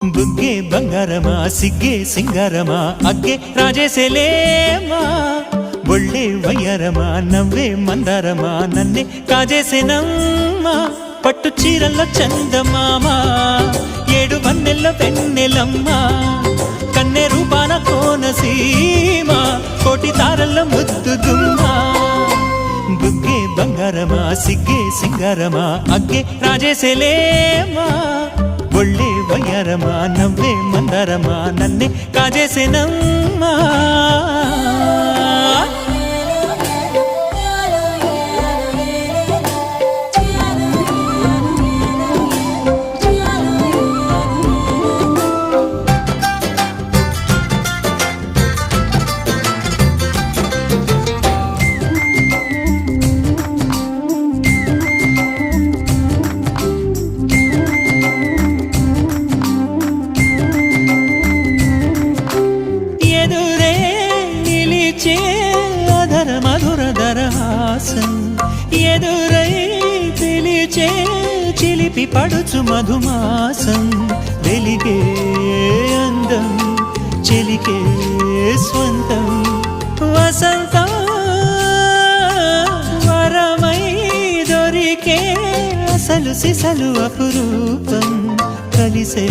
బుగ్గే బంగారమా సిగ్గే సింగారమా అగ్గే రాజేసేలేమా ఒళ్ళే వయ్యారమా నవ్వే మందారమా నన్నే కాజేసేనమ్మా పట్టు చీరల్లో చందమామా ఏడు వన్నెల్లో వెన్నెలమ్మా కన్నె రూపాన కోనసీమ కోటి తారల్లో ముద్దుగుమ్మా బుగ్గే బంగారమా సిగ్గే సింగారమా అగ్గే రాజేసేలేమా ఒళ్ళే వయ్యారమా నవ్వే మందారమా నన్నే కాజేసేనమ్మా అధర మధుర దరహాసం ఎదురై పిలిచే చిలిపి పడుచు మధుమాసం వెలిగే అందం చెలికే స్వంతం వసంతం వరమై దొరికే అసలు సిసలు అపురూపం కలిసే